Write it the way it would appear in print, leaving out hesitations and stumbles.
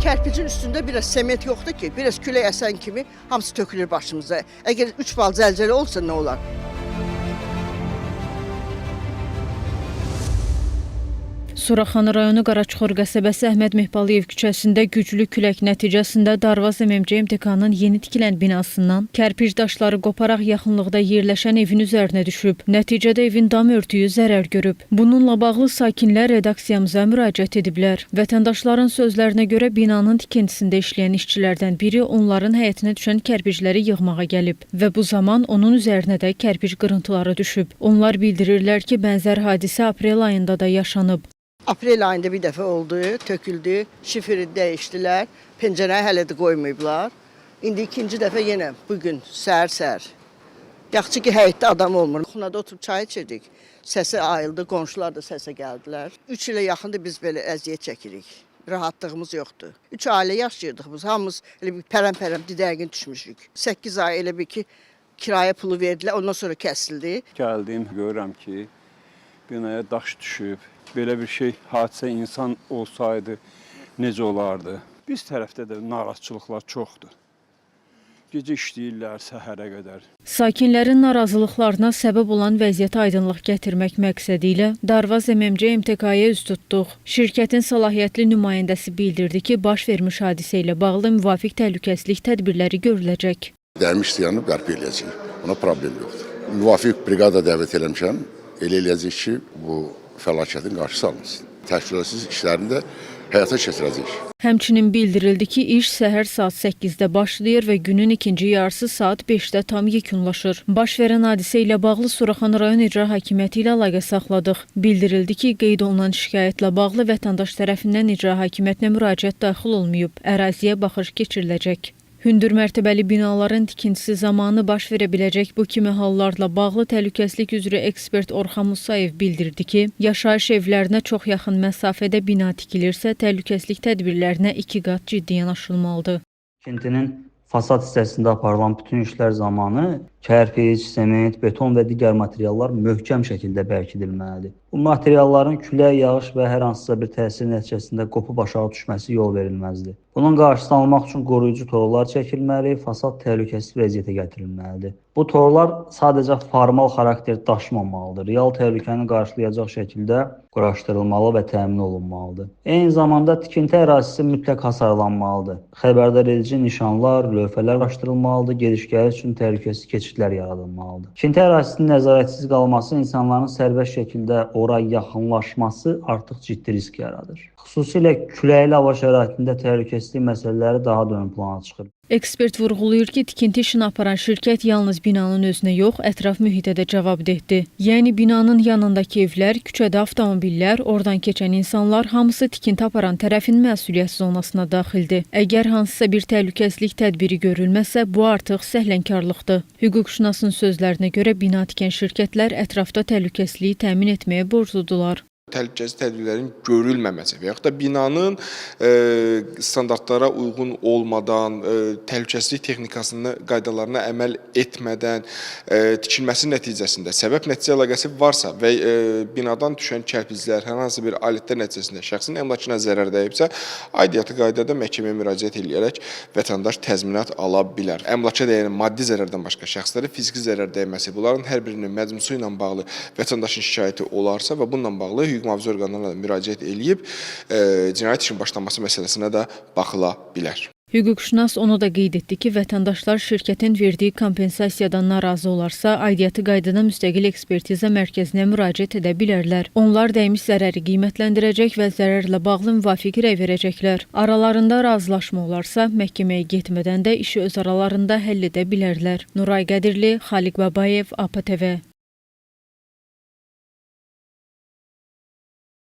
Kərpicin üstündə biraz sement yoxdur ki, biraz külək əsən kimi hamısı tökülür başımıza. Əgər 3 bal zəlzələ olsa nə olar? Suraxanı rayonu Qaraçuxur qəsəbəsi Əhməd Mehbalıyev küçəsində güclü külək nəticəsində Darvaz MMC MTK-nın yeni tikilən binasından kərpic daşları qoparaq yaxınlıqda yerləşən evin üzərinə düşüb. Nəticədə evin dam örtüyü zərər görüb. Bununla bağlı sakinlər redaksiyamıza müraciət ediblər. Vətəndaşların sözlərinə görə binanın tikintisində işləyən işçilərdən biri onların həyətinə düşən kərpicləri yığmağa gəlib və bu zaman onun üzərinə də kərpic qırıntıları düşüb. Onlar bildirirlər ki, bənzər hadisə aprel ayında da yaşanıb. Aprel ayında bir dəfə oldu, töküldü, şifiri dəyişdilər, pəncərəni hələ də qoymayıblar. İndi ikinci dəfə yenə bugün səhər-səhər. Yaxşı ki, həyətdə adam olmur. Xunada oturub çay içirdik, səsə ayıldı, qonşular da səsə gəldilər. 3 ilə yaxındır biz belə əziyyət çəkirik, rahatlığımız yoxdur. 3 ailə yaşayırdıq biz, hamımız elə bir pərəm-pərəm didərgin düşmüşük. 8 ay elə bir ki, kirayə pulu verdilər, ondan sonra kəsildi. Gəldim, görürəm ki, binaya daş düşüb. Belə bir şey, hadisə insan olsaydı necə olardı? Biz tərəfdə də narazıçılıqlar çoxdur. Gecə işləyirlər səhərə qədər. Sakinlərin narazılıqlarına səbəb olan vəziyyətə aydınlıq gətirmək məqsədi ilə Darvaz MMC MTK-ya üz tutduq. Şirkətin səlahiyyətli nümayəndəsi bildirdi ki, baş vermiş hadisə ilə bağlı müvafiq təhlükəsizlik tədbirləri görüləcək. Dərmiş yanıb bərpa eləyəcək. Ona problem yoxdur. Müvafiq briqada dəvət eləmişəm. Elə eləyəcək ki, bu fəlakətin qarşısı alınsın. Təşkilatsız işlərini də həyata keçirəcək. Həmçinin bildirildi ki, iş səhər saat 8-də başlayır və günün ikinci yarısı saat 5-də tam yekunlaşır. Baş verən hadisə ilə bağlı Suraxanı rayon icra hakimiyyəti ilə əlaqə saxladıq. Bildirildi ki, qeyd olunan şikayətlə bağlı vətəndaş tərəfindən icra hakimiyyətinə müraciət daxil olmayıb. Əraziyə baxış keçiriləcək. Hündür mərtəbəli binaların tikintisi zamanı baş verə biləcək bu kimi hallarla bağlı təhlükəsizlik üzrə ekspert Orxan Musayev bildirdi ki, yaşayış evlərinə çox yaxın məsafədə bina tikilirsə, təhlükəsizlik tədbirlərinə 2 qat ciddi yanaşılmalıdır. Tikintinin fasad hissəsində aparılan bütün işlər zamanı kərpic, sement, beton və digər materiallar möhkəm şəkildə bərkidilməlidir. Bu materialların külək, yağış və hər hansısa bir təsir nəticəsində qopub aşağı düşməsi yol verilməzdir. Bunun qarşısını almaq üçün qoruyucu torlar çəkilməli, fasad təhlükəsiz vəziyyətə gətirilməlidir. Bu torlar sadəcə formal xarakter daşımamalıdır, real təhlükəni qarşılayacaq şəkildə quraşdırılmalı və təmin olunmalıdır. Eyni zamanda tikinti ərazisi mütləq hasarlanmalıdır. Xəbərdar edici nişanlar, lövhələr quraşdırılmalıdır, gediş-gəliş üçün təhlükəsiz keçidlər yaradılmalıdır. Tikinti ərazisinin nəzarətsiz qalması, insanların sərbəst şəkildə ora yaxınlaşması artıq ciddi risk yaradır. Xüsusilə küləkli hava şəraitində təhlükəsizlik məsələləri daha da ön plana çıxır. Ekspert vurğulayır ki, tikinti işini aparan şirkət yalnız binanın özünə yox, ətraf mühitə də cavabdehdir. Yəni binanın yanındakı evlər, küçədə avtomobillər, oradan keçən insanlar hamısı tikinti aparan tərəfin məsuliyyət zonasına daxildir. Əgər hansısa bir təhlükəsizlik tədbiri görülməsə, bu artıq səhlənkarlıqdır. Hüquqşünasın sözlərinə görə bina tikən şirkətlər ətrafda təhlükəsizliyi təmin etməyə borcludular. Təhlükəsizlik tədbirlərinin görülməməsi və yaxud da binanın standartlara uyğun olmadan, təhlükəsizlik texnikasının qaydalarına əməl etmədən tikilməsi nəticəsində səbəb nəticə əlaqəsi varsa və binadan düşən kərpiclər hər hansı bir alətlər nəticəsində şəxsin əmlakına zərər dəyibsə, aidiyyatı qaydada məhkəməyə müraciət edərək vətəndaş təzminat ala bilər. Əmlaka dəyən maddi zərərdən başqa şəxslərə fiziki zərər dəyməsi, bunların hər birinin məcmusu ilə bağlı vətəndaşın şikayəti olarsa və bununla bağlı hüquq mühafizə orqanlarına da müraciət edib cinayət işinin başlanması məsələsinə də baxıla bilər. Hüquqşünas onu da qeyd etdi ki, vətəndaşlar şirkətin verdiyi kompensasiyadan narazı olarsa, aidiyyatı qaydada müstəqil ekspertiza mərkəzinə müraciət edə bilərlər. Onlar dəymiş zərəri qiymətləndirəcək və zərərlə bağlı müvafiq rəy verəcəklər. Aralarında razılaşma olarsa, məhkəməyə getmədən də işi öz aralarında həll edə bilərlər. Nuray Qədirli, Xaliq Babayev, APTV.